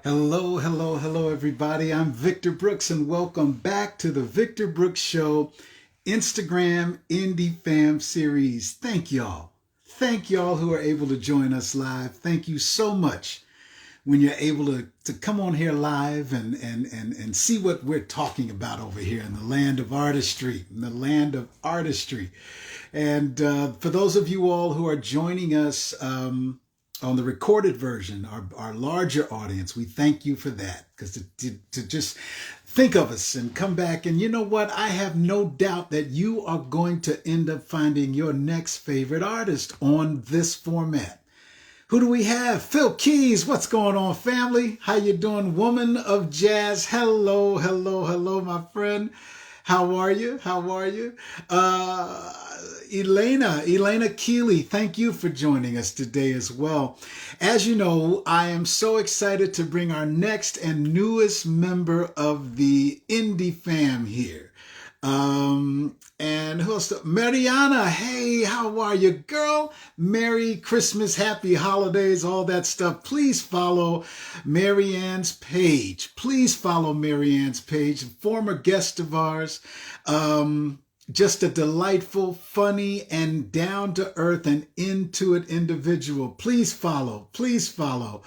Hello, hello, hello, everybody. I'm Victor Brooks, and welcome back to the Victor Brooks Show Instagram Indie Fam series. Thank y'all. Thank y'all who are able to join us live. Thank you so much when you're able to come on here live and see what we're talking about over here in the land of artistry, And for those of you all who are joining us on the recorded version, our larger audience, we thank you for that, because to just think of us and come back. And you know what? I have no doubt that you are going to end up finding your next favorite artist on this format. Who do we have? Phil Keys. What's going on, family? How you doing? Woman of Jazz. Hello, hello, hello, my friend. How are you? How are you? Elena Keeley, thank you for joining us today as well. As you know, I am so excited to bring our next and newest member of the Indie Fam here. And who else? Mariana, hey, how are you, girl? Merry Christmas, happy holidays, all that stuff. Please follow Marianne's page. Please follow Marianne's page, former guest of ours. Just a delightful, funny, and down-to-earth and into it individual. Please follow. Please follow.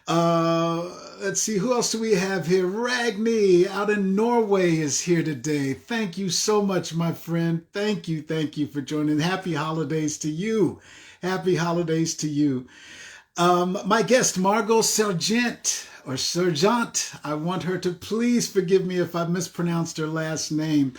Let's see, who else do we have here? Ragni out in Norway is here today. Thank you so much, my friend. Thank you for joining. Happy holidays to you. Happy holidays to you. My guest, Margot Sergent, or Sergent. I want her to please forgive me if I mispronounced her last name.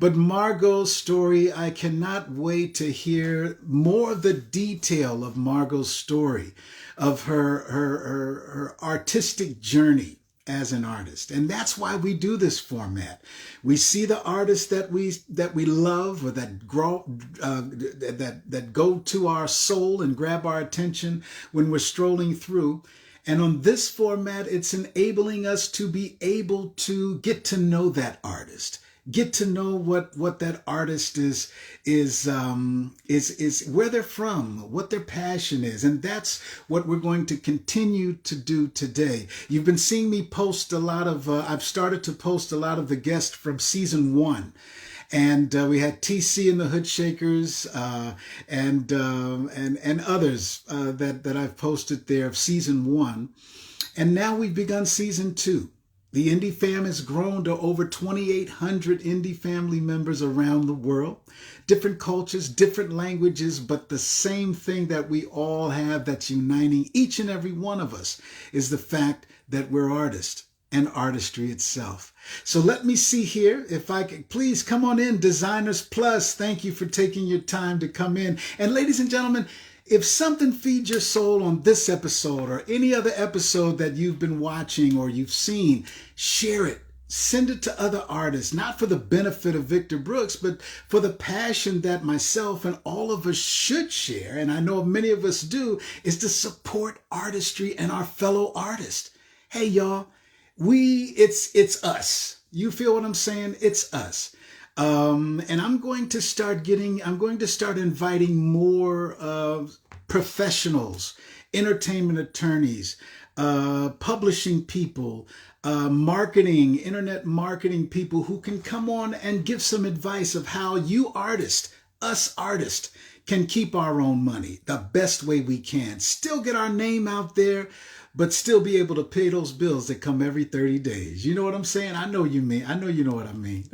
But Margot's story, I cannot wait to hear more of the detail of Margot's story, of her artistic journey as an artist. And that's why we do this format. We see the artists that we love, or that go to our soul and grab our attention when we're strolling through. And on this format, it's enabling us to be able to get to know that artist, get to know what that artist is where they're from, what their passion is. And that's what we're going to continue to do today. You've been seeing me post a lot of, I've started to post a lot of the guests from season 1. And we had TC and the Hood Shakers and others that I've posted there of season 1. And now we've begun season 2. The Indie Fam has grown to over 2,800 Indie family members around the world. Different cultures, different languages, but the same thing that we all have that's uniting each and every one of us is the fact that we're artists and artistry itself. So let me see here if I can, please come on in, Designers Plus. Thank you for taking your time to come in. And ladies and gentlemen, if something feeds your soul on this episode or any other episode that you've been watching or you've seen, share it. Send it to other artists, not for the benefit of Victor Brooks, but for the passion that myself and all of us should share, and I know many of us do, is to support artistry and our fellow artists. Hey, y'all, it's us. You feel what I'm saying? It's us. And I'm going to start inviting more professionals, entertainment attorneys, publishing people, internet marketing people who can come on and give some advice of how us artists, can keep our own money the best way we can. Still get our name out there, but still be able to pay those bills that come every 30 days. You know what I'm saying? I know you know what I mean.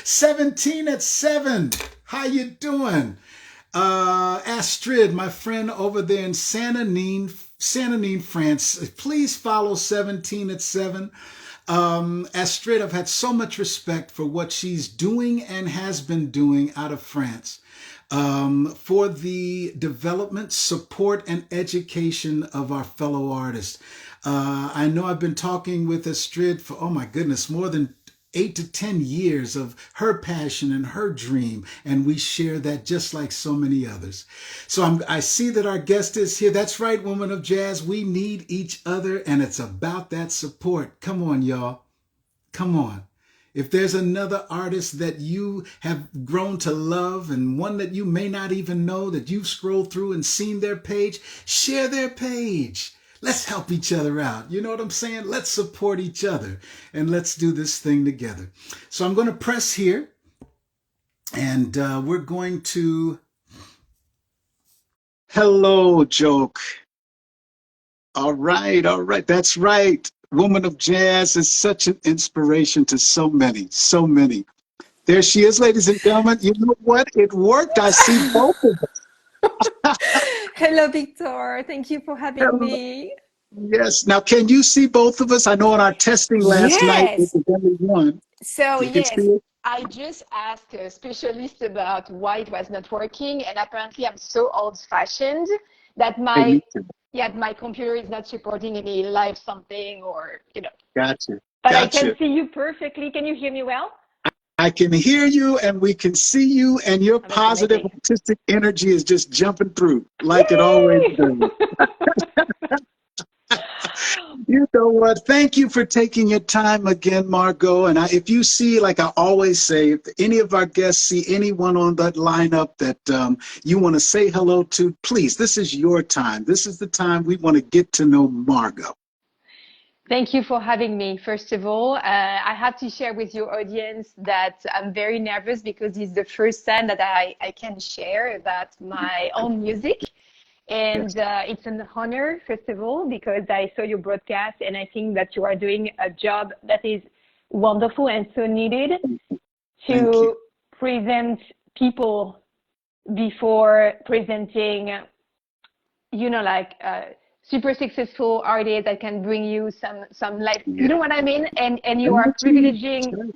17 at 7. How you doing? Astrid, my friend over there in Saint-Denis, France. Please follow 17 at 7. Astrid, I've had so much respect for what she's doing and has been doing out of France. For the development, support, and education of our fellow artists. I know I've been talking with Astrid for, oh my goodness, more than 8 to 10 years of her passion and her dream, and we share that just like so many others. So I see that our guest is here. That's right, Woman of Jazz. We need each other, and it's about that support. Come on, y'all. Come on. If there's another artist that you have grown to love and one that you may not even know, that you've scrolled through and seen their page, share their page. let's help each other out. You know what I'm saying? Let's support each other and let's do this thing together. So I'm going to press here, and we're going to. Hello, Joke. All right, all right. That's right. Woman of Jazz is such an inspiration to so many, so many. There she is, ladies and gentlemen. You know what? It worked. I see both of them. Hello, Victor. Thank you for having Hello. me. Yes. Now, can you see both of us? I know in our testing last night, it Yes. was only one. So, You can see yes, it? I just asked a specialist about why it was not working, and apparently I'm so old-fashioned that Hey, my me too. yeah, my computer is not supporting any live something or. Gotcha. But I can Gotcha. see you perfectly. Can you hear me well? I can hear you and we can see you, and your Oh, that's positive amazing. artistic energy is just jumping through like it always Yay! does. You know what? Thank you for taking your time again, Margot. And if you see, like I always say, if any of our guests see anyone on that lineup that you want to say hello to, please, this is your time. This is the time we want to get to know Margot. Thank you for having me. First of all, I have to share with your audience that I'm very nervous because it's the first time that I can share about my own music. Yes. And it's an honor, first of all, because I saw your broadcast and I think that you are doing a job that is wonderful and so needed Thank you. to present people before presenting, like super successful artists that can bring you some light. You Yeah. know what I mean? And you And are you too. privileging,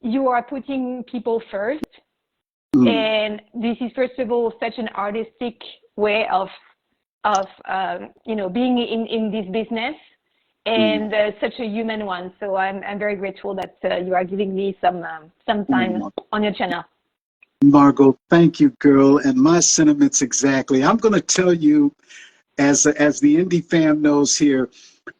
you are putting people first. Mm, And this is first of all such an artistic way of being in this business, mm, and such a human one. So I'm very grateful that you are giving me some time mm. on your channel. Margot, thank you, girl. And my sentiments exactly. I'm going to tell you, as the indie fam knows here,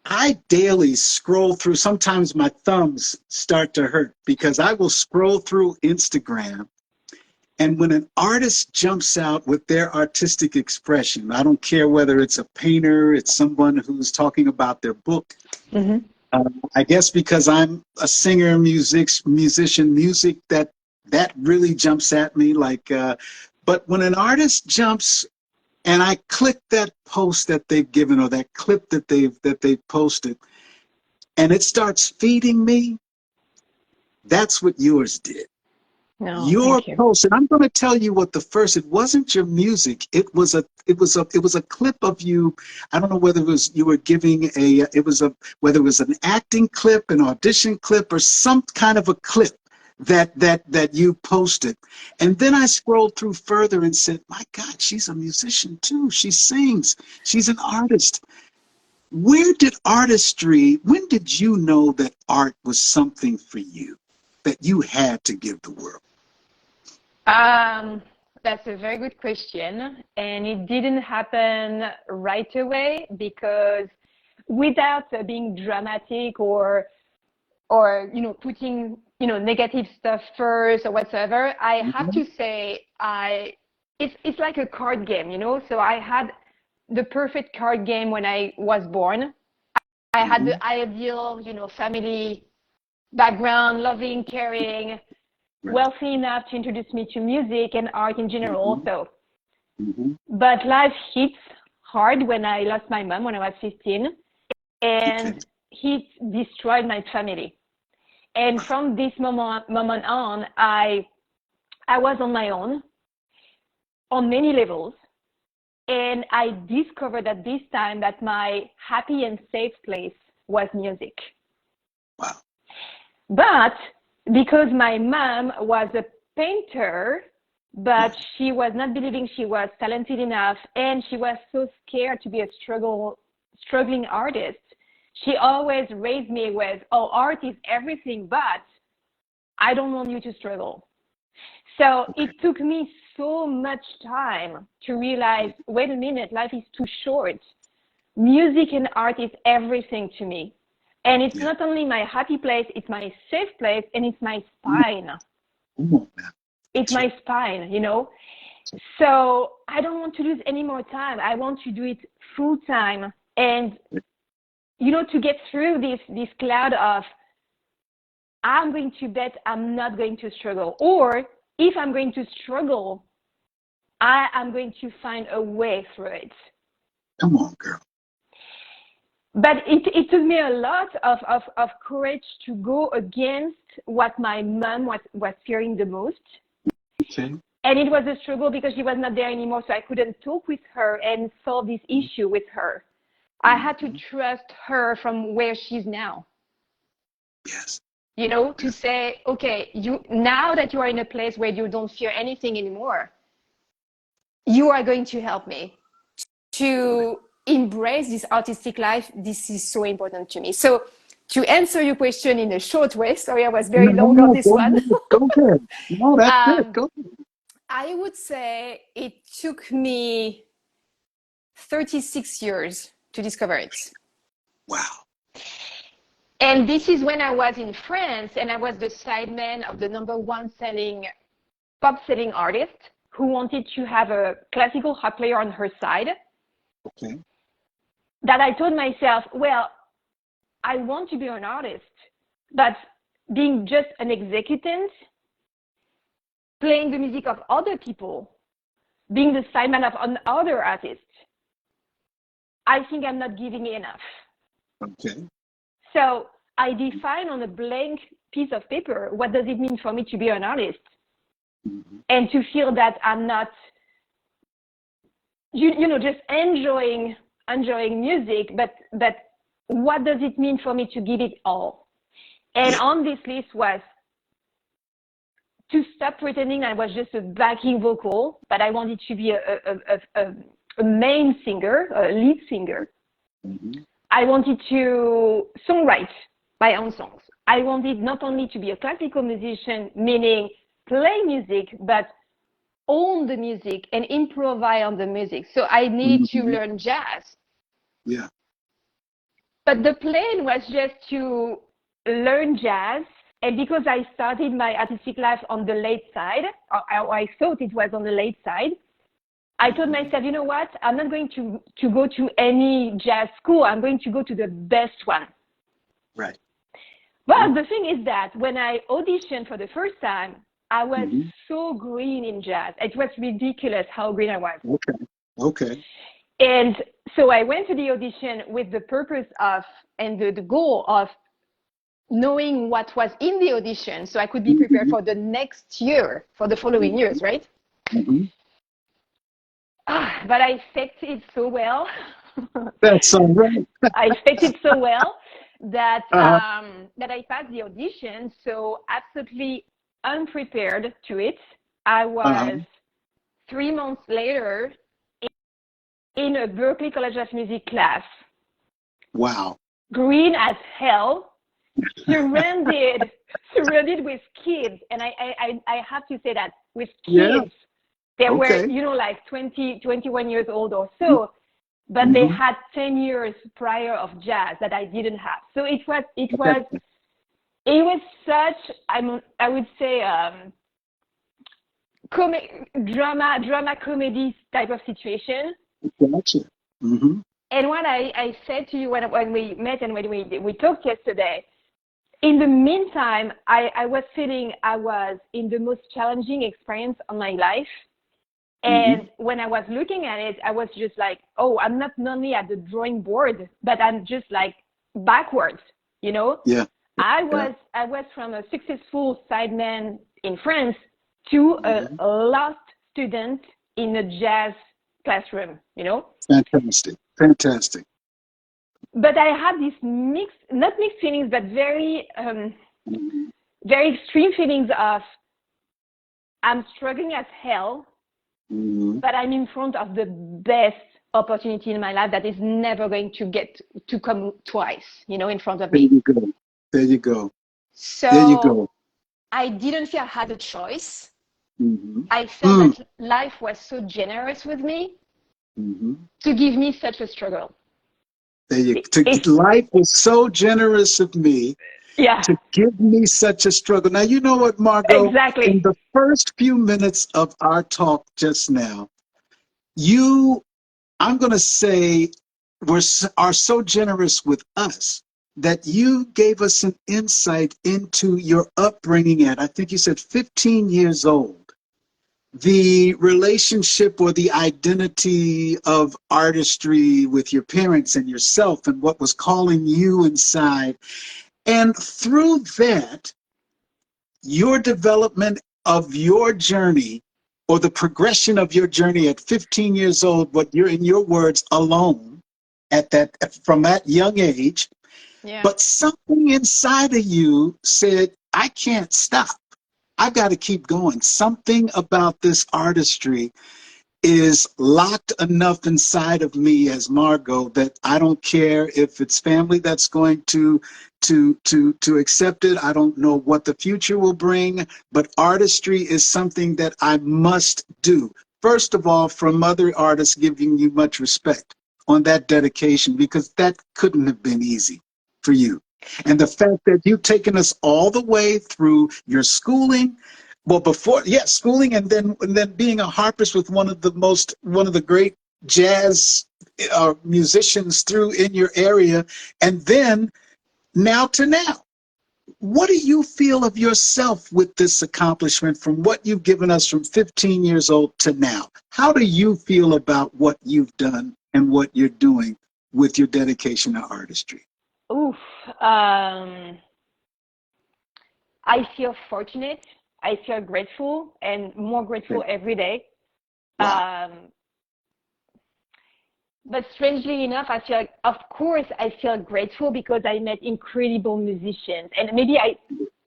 I daily scroll through. Sometimes my thumbs start to hurt because I will scroll through Instagram. And when an artist jumps out with their artistic expression, I don't care whether it's a painter, it's someone who's talking about their book. Mm-hmm. I guess because I'm a singer, musician, music that really jumps at me. But when an artist jumps and I click that post that they've given or that clip that they've posted, and it starts feeding me, that's what yours did. No, Your thank you. post, and I'm going to tell you what the first. It wasn't your music. It was a clip of you. I don't know whether it was you were giving a. It was a whether it was an acting clip, an audition clip, or some kind of a clip that you posted. And then I scrolled through further and said, "My God, she's a musician too. She sings. She's an artist." Where did artistry? When did you know that art was something for you that you had to give the world? Um, that's a very good question, and it didn't happen right away because without being dramatic or putting negative stuff first or whatsoever, I have Mhm. to say it's like a card game. So I had the perfect card game when I was born. I had Mhm. the ideal family background, loving, caring, Right. wealthy enough to introduce me to music and art in general Mhm. also. Mhm. But life hits hard when I lost my mom when I was 15, Okay. and it destroyed my family. And from this moment on, I was on my own on many levels. And I discovered at this time that my happy and safe place was music. Wow. But because my mom was a painter, but she was not believing she was talented enough, and she was so scared to be a struggling artist, she always raised me with, "Oh, art is everything, but I don't want you to struggle." So Okay. it took me so much time to realize, wait a minute, life is too short. Music and art is everything to me. And it's Yeah. not only my happy place, it's my safe place, and it's my Come spine. on now. It's That's right. my spine. So I don't want to lose any more time. I want to do it full time. And to get through this cloud of, I'm going to bet I'm not going to struggle. Or if I'm going to struggle, I am going to find a way through it. Come on, girl. But it took me a lot of courage to go against what my mom was fearing the most. Okay. And it was a struggle because she was not there anymore, so I couldn't talk with her and solve this issue with her. I had to trust her from where she's now. Yes. To say, okay, now that you are in a place where you don't fear anything anymore, you are going to help me to embrace this artistic life. This is so important to me. So to answer your question in a short way, sorry, I was very long on this one. Go ahead. No, that's good. Go ahead. I would say it took me 36 years to discover it. Wow. And this is when I was in France, and I was the sideman of the #1 pop-selling artist who wanted to have a classical harp player on her side. Okay. That I told myself, well, I want to be an artist, but being just an executant, playing the music of other people, being the sideman of other artists, I think I'm not giving enough. Okay. So I define on a blank piece of paper, what does it mean for me to be an artist? Mm-hmm. And to feel that I'm not, just enjoying music, but what does it mean for me to give it all? And on this list was to stop pretending I was just a backing vocal, but I wanted to be a main singer, a lead singer. Mm-hmm. I wanted to songwrite my own songs. I wanted not only to be a classical musician, meaning play music, but own the music and improvise on the music. So I needed to learn jazz. Yeah. But the plan was just to learn jazz. And because I started my artistic life on the late side, or I thought it was on the late side, I told myself, you know what? I'm not going to go to any jazz school. I'm going to go to the best one. Right. But the thing is that when I auditioned for the first time, I was so green in jazz. It was ridiculous how green I was. Okay. And so I went to the audition with the purpose of, and the goal of knowing what was in the audition so I could be prepared for the next year, for the following years, right? Mm-hmm. But I faked it so well. That's all right. I faked it so well that that I passed the audition. So absolutely unprepared to it. I was 3 months later in a Berklee College of Music class. Wow. Green as hell, surrounded with kids. And I have to say that with kids, they were, like 20, 21 years old or so, but they had 10 years prior of jazz that I didn't have. So it was such, I would say, drama comedy type of situation. Gotcha. Mm-hmm. And what I said to you when we met and when we talked yesterday, in the meantime, I was feeling I was in the most challenging experience of my life. And when I was looking at it, I was just like, oh, I'm not only at the drawing board, but I'm just like backwards, Yeah. I was from a successful sideman in France to a lost student in a jazz classroom, Fantastic. But I had this not mixed feelings, but very, very extreme feelings of I'm struggling as hell, but I'm in front of the best opportunity in my life that is never going to come twice, in front of me. There you go. So there you go. I didn't feel I had a choice. I Mm. felt that life was so generous with me to give me such a struggle. Life was so generous of me to give me such a struggle. Now, you know what, Margot? Exactly. In the first few minutes of our talk just now, I'm going to say are so generous with us that you gave us an insight into your upbringing at, I think you said 15 years old, the relationship or the identity of artistry with your parents and yourself and what was calling you inside. And through that, your development of your journey or the progression of your journey at 15 years old, what you're, in your words, alone at that, from that young age. Yeah. But something inside of you said, I can't stop. I got to keep going. Something about this artistry is locked enough inside of me as Margot that I don't care if it's family that's going to accept it. I don't know what the future will bring, but artistry is something that I must do. First of all, from other artists, giving you much respect on that dedication, because that couldn't have been easy for you. And the fact that you've taken us all the way through your schooling, well, before, schooling, and then being a harpist with one of the great jazz musicians through in your area, and then now to now. What do you feel of yourself with this accomplishment from what you've given us from 15 years old to now? How do you feel about what you've done and what you're doing with your dedication to artistry? Oof. I feel fortunate. I feel grateful, and more grateful every day. Wow. But strangely enough, I feel grateful because I met incredible musicians. And maybe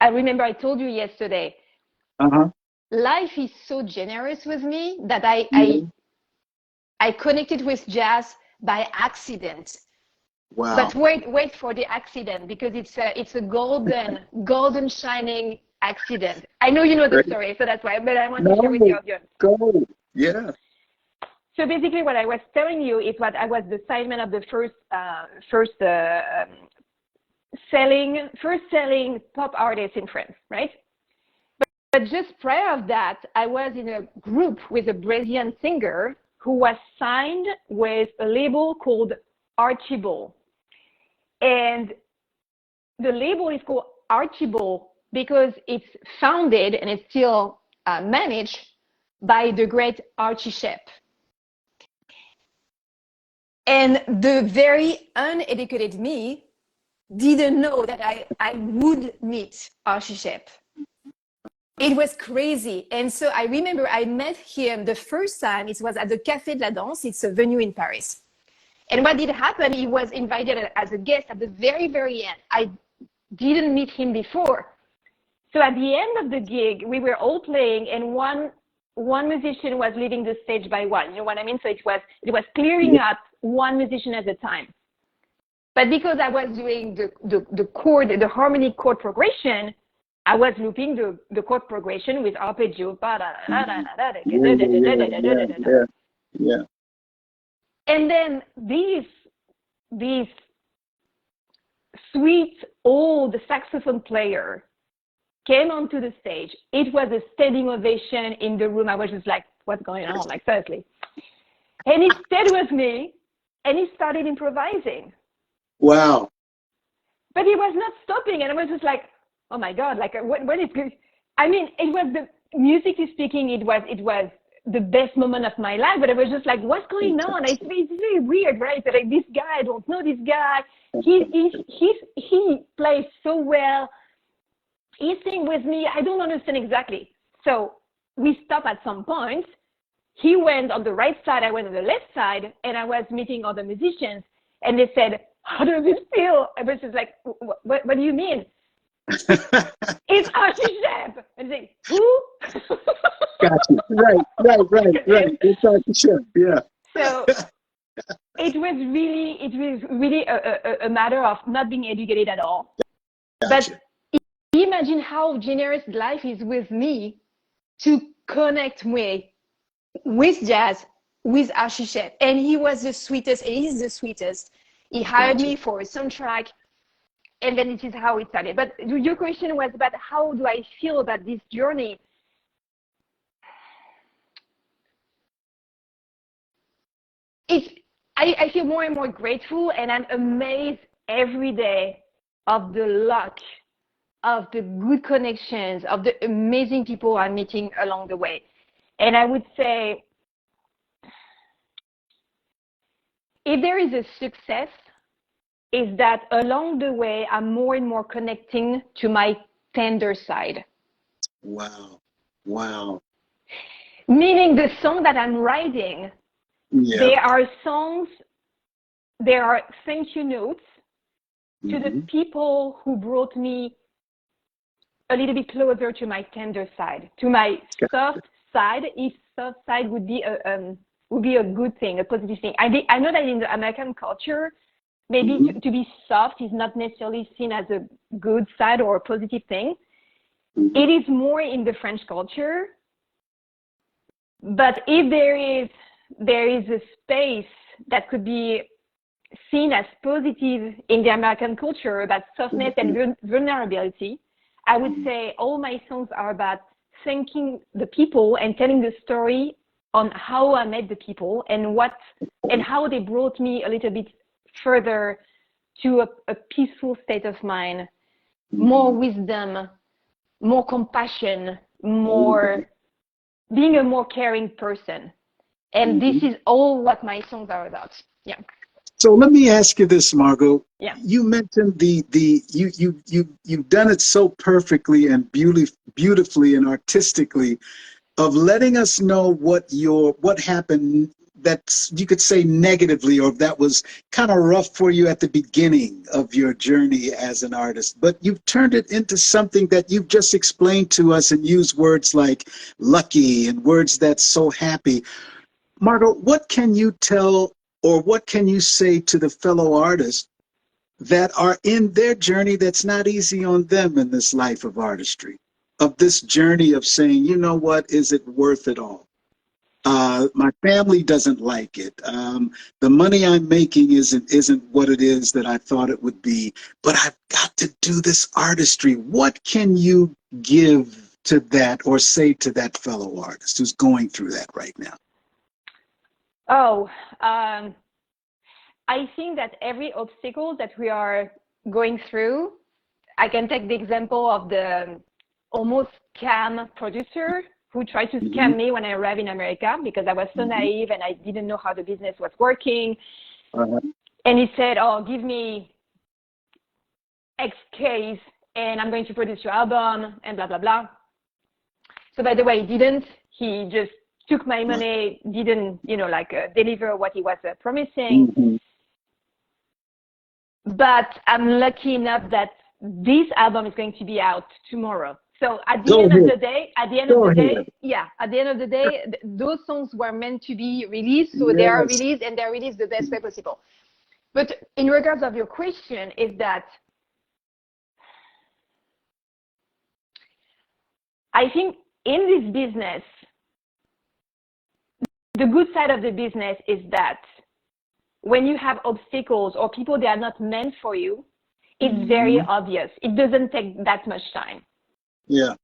I remember I told you yesterday, life is so generous with me that I connected with jazz by accident. Wow. But wait for the accident, because it's a golden shining accident. I know you know the story, so that's why, but I want to share with the audience. Go. Yeah. So basically what I was telling you is what I was the sideman of the first selling pop artist in France, right? But just prior of that, I was in a group with a Brazilian singer who was signed with a label called Artistry. And the label is called Artistry because it's founded and it's still managed by the great Archie Shepp. And the very uneducated me didn't know that I would meet Archie Shepp. It was crazy. And so I remember I met him the first time. It was at the Café de la Danse. It's a venue in Paris. And what did happen, he was invited as a guest at the very, very end. I didn't meet him before. So at the end of the gig, we were all playing, and one musician was leaving the stage by one. You know what I mean? So it was clearing up one musician at a time. But because I was doing the harmonic chord progression, I was looping the chord progression with arpeggio. Yeah. And then these sweet old saxophone player came onto the stage. It was a standing ovation in the room. I was just like, what's going on? Like, seriously. And he stayed with me and he started improvising. Wow. But he was not stopping. And I was just like, oh my God, like what is good? I mean, it was musically speaking, it was the best moment of my life, but I was just like, what's going on? It's very weird, right? But like, this guy, I don't know this guy. He plays so well. He's singing with me. I don't understand exactly. So we stopped at some point. He went on the right side. I went on the left side, and I was meeting other musicians, and they said, how does it feel? I was just like, what do you mean? It's Archie Shepp. And they say, who? Gotcha. Right. It's Archie Shepp. Yeah. So it was really a matter of not being educated at all. Gotcha. But imagine how generous life is with me to connect with jazz, with Archie Shepp. And he was the sweetest, and he's the sweetest. He hired me for a soundtrack. And then it is how it started. But your question was about how do I feel about this journey? I feel more and more grateful, and I'm amazed every day of the luck, of the good connections, of the amazing people I'm meeting along the way. And I would say, if there is a success, is that along the way, I'm more and more connecting to my tender side. Wow. Wow. Meaning the song that I'm writing, Yeah. there are songs, there are thank you notes to the people who brought me a little bit closer to my tender side, to my soft side, if soft side would be a good thing, a positive thing. I know that in the American culture, maybe to be soft is not necessarily seen as a good side or a positive thing. It is more in the French culture. But if there is a space that could be seen as positive in the American culture about softness and vulnerability, I would say all my songs are about thanking the people and telling the story on how I met the people and how they brought me a little bit further to a peaceful state of mind, more wisdom, more compassion, more being a more caring person. And this is all what my songs are about. Yeah. So let me ask you this, Margot. Yeah. You mentioned you've done it so perfectly and beautifully and artistically of letting us know what happened that you could say negatively, or that was kind of rough for you at the beginning of your journey as an artist, but you've turned it into something that you've just explained to us and used words like lucky and words that's so happy. Margot, what can you tell or what can you say to the fellow artists that are in their journey that's not easy on them in this life of artistry, of this journey of saying, you know what, is it worth it all? My family doesn't like it. The money I'm making isn't what it is that I thought it would be, but I've got to do this artistry. What can you give to that or say to that fellow artist who's going through that right now? Oh, I think that every obstacle that we are going through, I can take the example of the almost scam producer who tried to scam me when I arrived in America because I was so naive and I didn't know how the business was working. And he said, oh, give me X case and I'm going to produce your album and blah, blah, blah. So by the way, he didn't. He just took my money, didn't, deliver what he was promising. But I'm lucky enough that this album is going to be out tomorrow. So at the end of the day, those songs were meant to be released. So they are released and they're released the best way possible. But in regards of your question is that I think in this business, the good side of the business is that when you have obstacles or people that are not meant for you, it's very obvious. It doesn't take that much time. Yeah.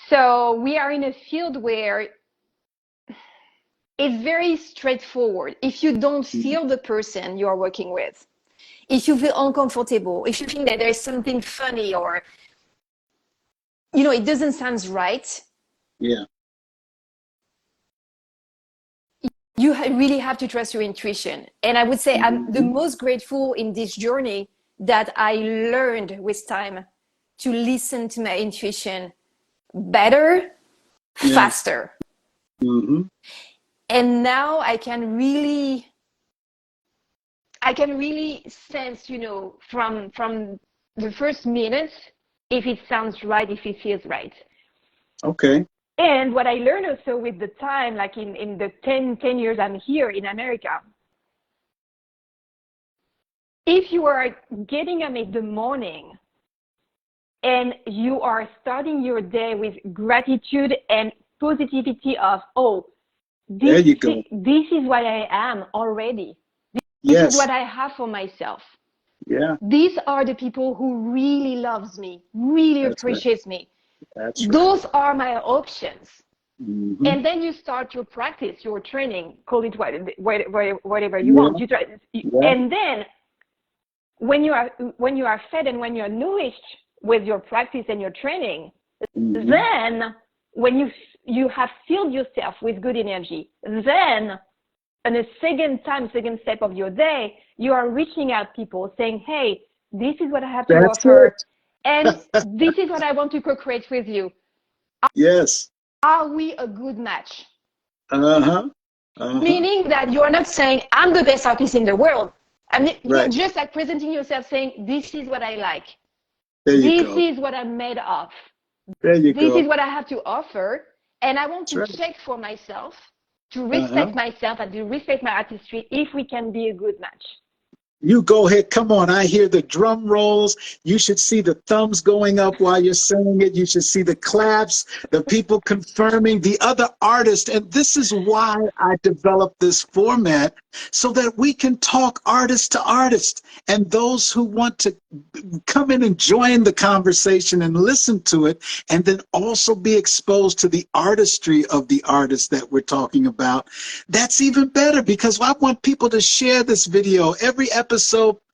So we are in a field where it's very straightforward. If you don't feel the person you're working with, if you feel uncomfortable, if you think that there's something funny or, it doesn't sound right. Yeah. You really have to trust your intuition. And I would say I'm the most grateful in this journey that I learned with time to listen to my intuition better, faster. And now I can really sense, from the first minute, if it sounds right, if it feels right. Okay. And what I learned also with the time, like in the 10 years I'm here in America, if you are getting up in the morning and you are starting your day with gratitude and positivity of, this is what I am already. This is what I have for myself. Yeah. These are the people who really loves me, really appreciates me. That's right. Those are my options. Mm-hmm. And then you start your practice, your training, call it whatever you Yeah. want. Yeah. And then when you are fed and when you're nourished with your practice and your training, Mm-hmm. then when you have filled yourself with good energy, then in a second step of your day, you are reaching out people saying, hey, this is what I have to That's offer, it. and this is what I want to co-create with you. Yes. Are we a good match? Uh-huh. Uh-huh. Meaning that you are not saying, I'm the best artist in the world. I mean, you're Right. just like presenting yourself saying, this is what I like. There you This go. is what I'm made of. There you This go. is what I have to offer. And I want That's to right. check for myself, to Uh-huh. respect myself and to respect my artistry if we can be a good match. You go ahead. Come on. I hear the drum rolls. You should see the thumbs going up while you're saying it. You should see the claps, the people confirming, the other artists. And this is why I developed this format, so that we can talk artist to artist. And those who want to come in and join the conversation and listen to it, and then also be exposed to the artistry of the artist that we're talking about. That's even better, because I want people to share this video every episode.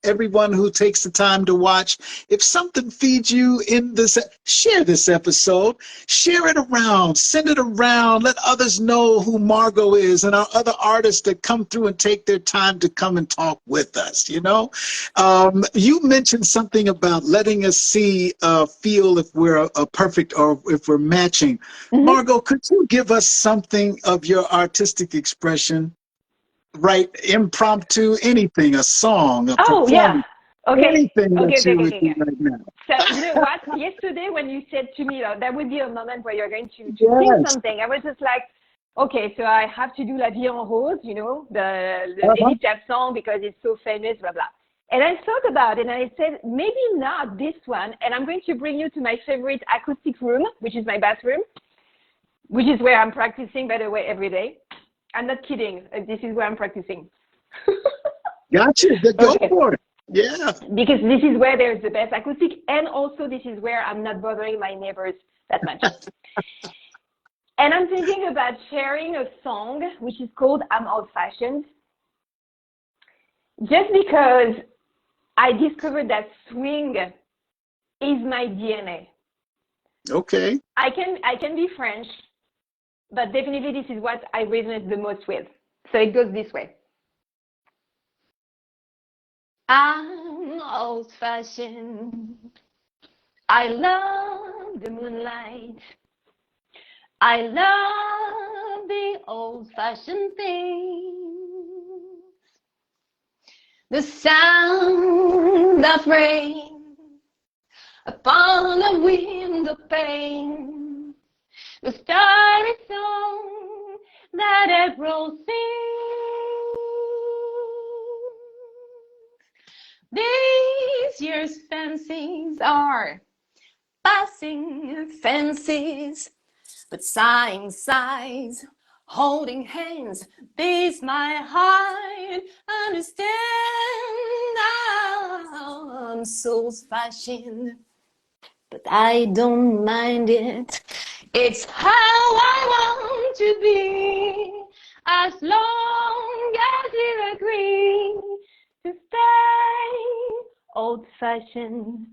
Everyone who takes the time to watch, if something feeds you in this, share this episode, share it around, send it around, let others know who Margot is and our other artists that come through and take their time to come and talk with us. You know, you mentioned something about letting us see, feel if we're a perfect or if we're matching. Mm-hmm. Margot, could you give us something of your artistic expression? Right, impromptu, anything, a song, a performance, anything that you would do right now. So you know what? Yesterday when you said to me that would be a moment where you're going to sing Yes. something, I was just like, okay, so I have to do La Vie en Rose, you know, the Edith Piaf song because it's so famous, blah, blah. And I thought about it and I said, maybe not this one. And I'm going to bring you to my favorite acoustic room, which is my bathroom, which is where I'm practicing, by the way, every day. I'm not kidding. This is where I'm practicing. Gotcha. Go Okay. for it. Yeah. Because this is where there's the best acoustic, and also this is where I'm not bothering my neighbors that much. And I'm thinking about sharing a song which is called I'm Old-Fashioned, just because I discovered that swing is my DNA. Okay. I can be French, but definitely this is what I resonate the most with. So it goes this way. I'm old-fashioned. I love the moonlight. I love the old-fashioned things. The sound of rain upon a window pane. The starry song that April sings. These year's fancies are passing fancies, but sighing sighs, holding hands, this my heart understand. I'm so fashioned, but I don't mind it. It's how I want to be, as long as you agree to stay old-fashioned.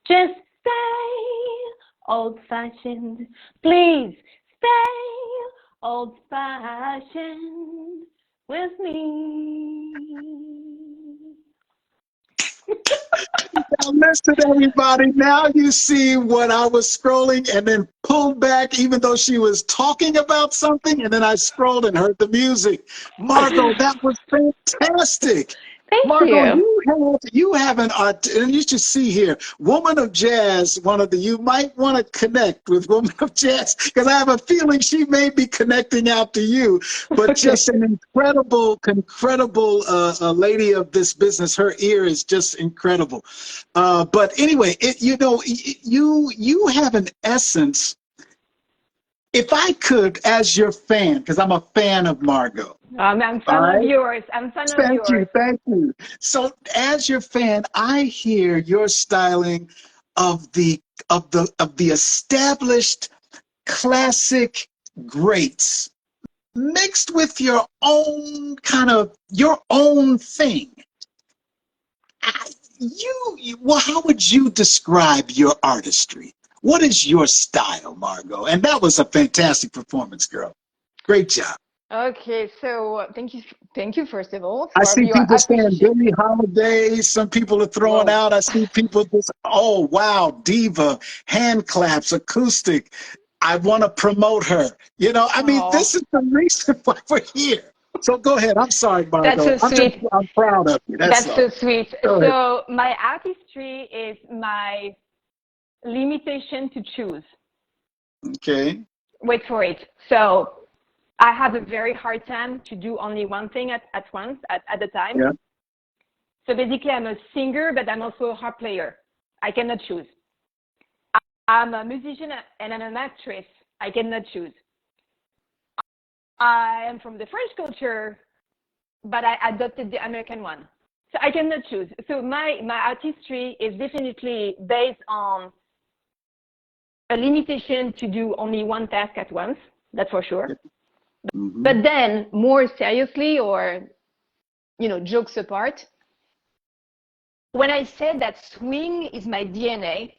Just stay old-fashioned. Please stay old-fashioned with me. Now listen, everybody. Now you see what I was scrolling and then pulled back, even though she was talking about something, and then I scrolled and heard the music. Margot, that was fantastic. Thank Margot, you. you have an art, and you should see here, Woman of Jazz. You might want to connect with Woman of Jazz, because I have a feeling she may be connecting out to you. But just an incredible lady of this business. Her ear is just incredible. But anyway, you have an essence. If I could, as your fan, because I'm a fan of Margot. I'm fan of yours. I'm fan of yours. Thank you. So, as your fan, I hear your styling of the established classic greats mixed with your own kind of your own thing. Well, how would you describe your artistry? What is your style, Margot? And that was a fantastic performance, girl. Great job. Okay, so thank you first of all I for see your people saying appreciation. Billie Holiday. Some people are throwing Whoa. out. I see people just, oh, wow, diva, hand claps, acoustic. I want to promote her. You know, I mean, Oh, this is the reason why we're here. So go ahead. I'm sorry, that's Margot. so sweet. I'm proud of you. That's That's all. so sweet. Go ahead. So my artistry is my limitation to choose. Okay. Wait for it. So I have a very hard time to do only one thing at once, at a time. Yeah. So basically, I'm a singer, but I'm also a harp player. I cannot choose. I'm a musician and I'm an actress. I cannot choose. I am from the French culture, but I adopted the American one. So I cannot choose. So my artistry is definitely based on a limitation to do only one task at once. That's for sure. Mm-hmm. But then, more seriously, or jokes apart, when I said that swing is my DNA,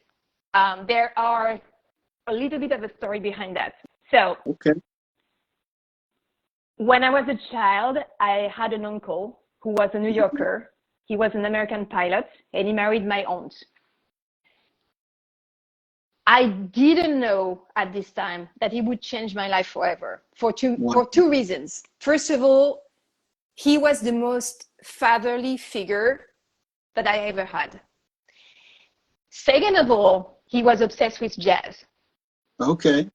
there are a little bit of a story behind that. So, Okay. when I was a child, I had an uncle who was a New Yorker. He was an American pilot, and he married my aunt. I didn't know at this time that he would change my life forever for two reasons. First of all, he was the most fatherly figure that I ever had. Second of all, he was obsessed with jazz. Okay.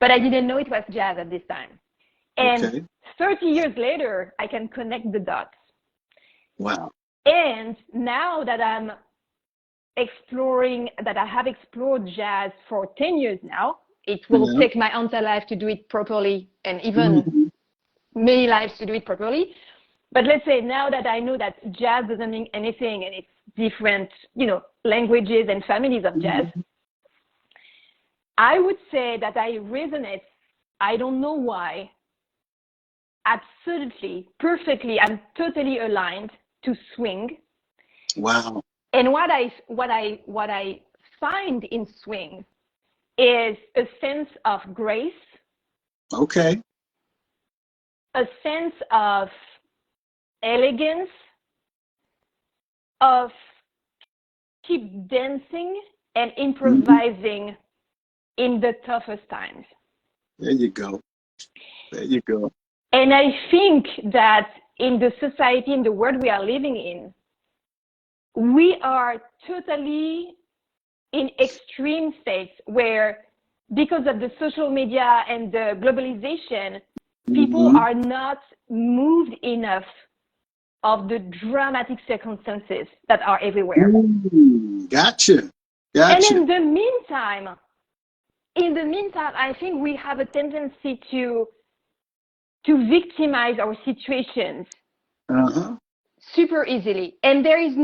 But I didn't know it was jazz at this time. And Okay. 30 years later, I can connect the dots. Wow. And now that I have explored jazz for 10 years now, it will take my entire life to do it properly, and even many lives to do it properly. But let's say now that I know that jazz doesn't mean anything, and it's different, languages and families of jazz, I would say that I resonate, I don't know why, absolutely, perfectly, I'm totally aligned to swing. Wow. And what I find in swing is a sense of grace. Okay. A sense of elegance, of keep dancing and improvising in the toughest times. There you go. There you go. And I think that in the society, in the world we are living in, we are totally in extreme states where, because of the social media and the globalization, people are not moved enough of the dramatic circumstances that are everywhere. Gotcha. And in the meantime, I think we have a tendency to victimize our situations super easily. And there is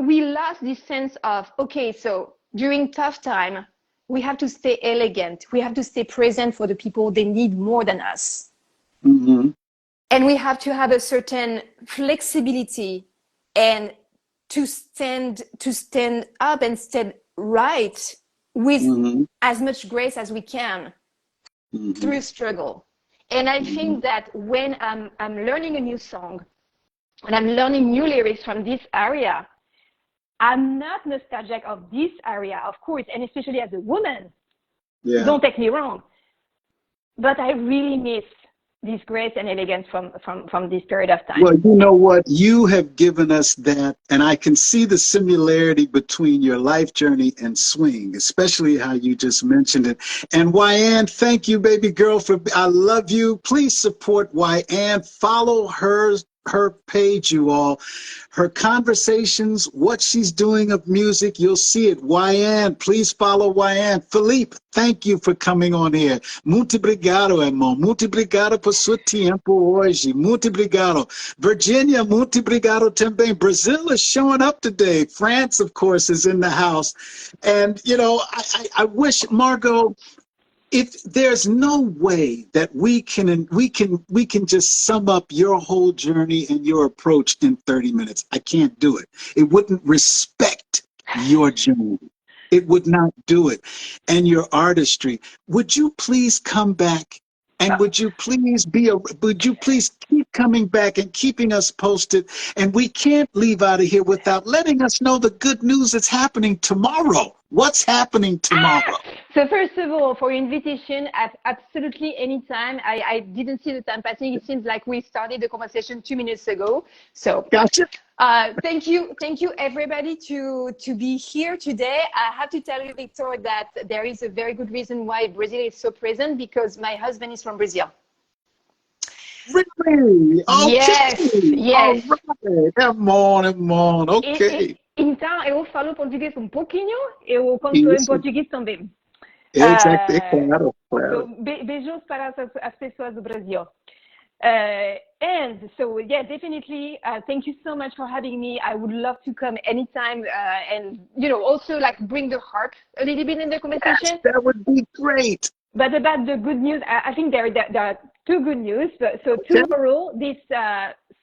we lost this sense of, okay, so during tough time, we have to stay elegant. We have to stay present for the people they need more than us. And we have to have a certain flexibility and to stand up and stand right with as much grace as we can through struggle. And I think that when I'm learning a new song, when I'm learning new lyrics from this area, I'm not nostalgic of this area, of course, and especially as a woman. Yeah. Don't take me wrong. But I really miss this grace and elegance from this period of time. Well, you know what? You have given us that, and I can see the similarity between your life journey and swing, especially how you just mentioned it. And Wyann, thank you, baby girl, I love you. Please support Wyann. Follow her page, you all. Her conversations, what she's doing of music, you'll see it. Wyann, please follow Wyann. Philippe, thank you for coming on here. Muito obrigado, irmão. Muito obrigado por seu tempo hoje. Muito obrigado. Virginia, muito obrigado também. Brazil is showing up today. France, of course, is in the house. And, I wish, Margot, if there's no way that we can just sum up your whole journey and your approach in 30 minutes, I can't do it. It wouldn't respect your journey. It would not do it. And your artistry. Would you please come back? And would you please keep coming back and keeping us posted? And we can't leave out of here without letting us know the good news that's happening tomorrow. What's happening tomorrow? So first of all, for your invitation, at absolutely any time. I didn't see the time passing. It seems like we started the conversation 2 minutes ago. So Gotcha. thank you everybody to be here today. I have to tell you, Victor, that there is a very good reason why Brazil is so present, because my husband is from Brazil. Really? Okay. Yes. All right. Come on. Okay. Então, eu falo português pouquinho, eu conto em português também. Exactly. Claro. So, beijos para as pessoas do Brasil. And so, yeah, definitely, thank you so much for having me. I would love to come anytime, and, also like bring the harp a little bit in the conversation. Yes, that would be great. But about the good news, I think there are two good news. So tomorrow, these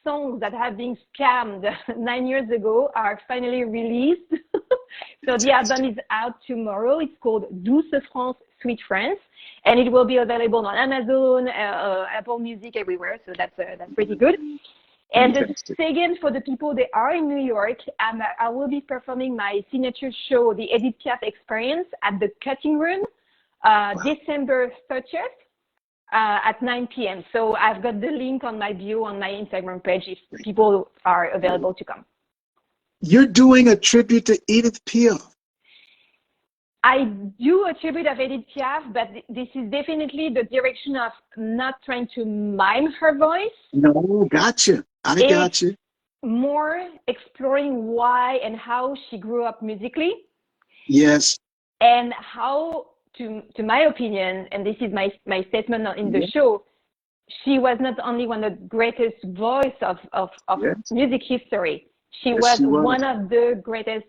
songs that have been scammed 9 years ago are finally released. So the album is out tomorrow. It's called Douce France, Sweet France, and it will be available on Amazon, Apple Music, everywhere. So that's pretty good. And the second, for the people that are in New York, I will be performing my signature show, the Edith Piaf Experience, at the Cutting Room, December 30th. At 9 p.m. So I've got the link on my bio on my Instagram page if people are available to come. You're doing a tribute to Edith Piaf. I do a tribute of Edith Piaf, but this is definitely the direction of not trying to mime her voice. No, gotcha. I got you. More exploring why and how she grew up musically. Yes. And how, to my opinion, and this is my statement in the show, she was not only one of the greatest voice of music history. She was one of the greatest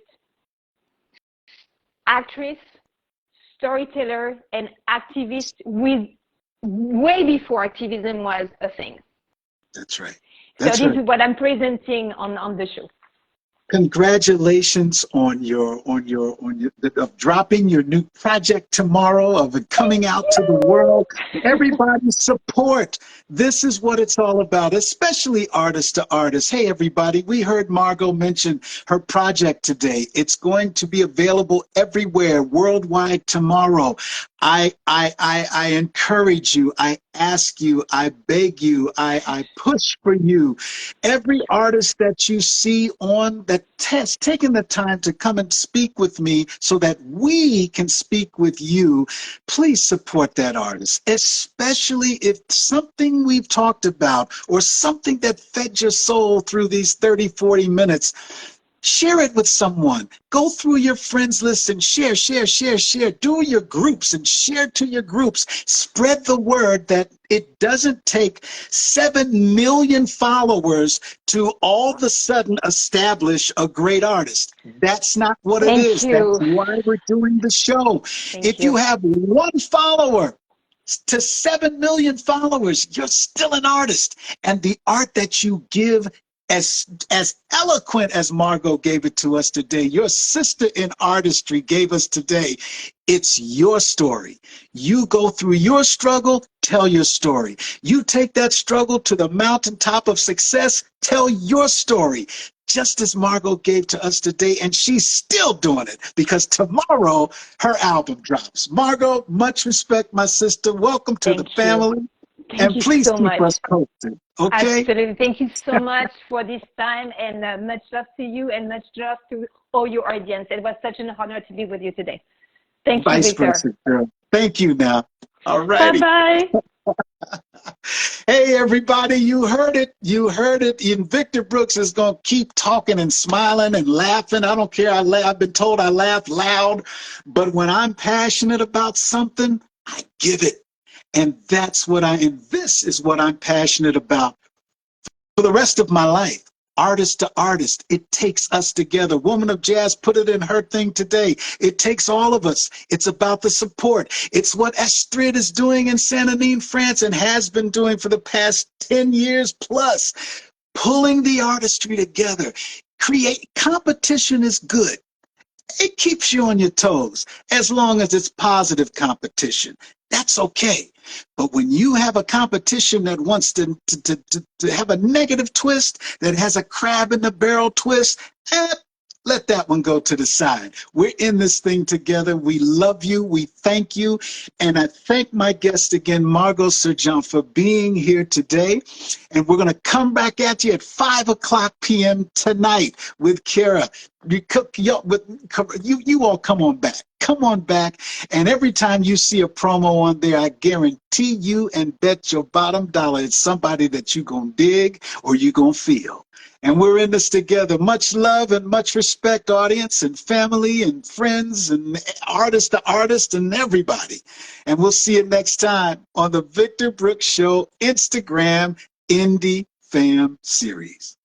actress, storyteller, and activist way before activism was a thing. That's right. So this is what I'm presenting on the show. Congratulations on of dropping your new project tomorrow, of it coming out to the world. Everybody support. This is what it's all about, especially artist to artist. Hey, everybody, we heard Margot mention her project today. It's going to be available everywhere, worldwide tomorrow. I encourage you, I ask you, I beg you, I push for you. Every artist that you see on that test, taking the time to come and speak with me so that we can speak with you, please support that artist, especially if something we've talked about or something that fed your soul through these 30, 40 minutes. Share it with someone. Go through your friends list and share. Do your groups and share to your groups. Spread the word that it doesn't take 7 million followers to all of a sudden establish a great artist. That's not what it is. That's why we're doing the show. If you have 1 follower to 7 million followers, you're still an artist. And the art that you give, as eloquent as Margot gave it to us today, your sister in artistry gave us today, it's your story. You go through your struggle, tell your story. You take that struggle to the mountaintop of success, tell your story. Just as Margot gave to us today, and she's still doing it because tomorrow her album drops. Margot, much respect, my sister. Welcome to the family. And please keep us posted. Okay? Absolutely. Thank you so much for this time, and much love to you and much love to all your audience. It was such an honor to be with you today. Thank you, Victor. Vice versa, girl. Thank you now. All righty. Bye-bye. Hey, everybody, you heard it. You heard it. And Victor Brooks is going to keep talking and smiling and laughing. I don't care. I've been told I laugh loud. But when I'm passionate about something, I give it. And this is what I'm passionate about for the rest of my life. artist to artist. It takes us together. Woman of Jazz put it in her thing today. It takes all of us. It's about the support. It's what Astrid is doing in Saint-Denis, France, and has been doing for the past 10 years plus. Pulling the artistry together. Competition is good. It keeps you on your toes as long as it's positive competition. That's okay. But when you have a competition that wants to have a negative twist, that has a crab in the barrel twist, let that one go to the side. We're in this thing together. We love you. We thank you. And I thank my guest again, Margot Sergent, for being here today. And we're going to come back at you at 5:00 p.m. tonight with Kara. You all come on back. Come on back. And every time you see a promo on there, I guarantee you and bet your bottom dollar it's somebody that you're going to dig or you're going to feel. And we're in this together. Much love and much respect, audience and family and friends and artist to artist and everybody. And we'll see you next time on the Victor Brooks Show Instagram Indie Fam Series.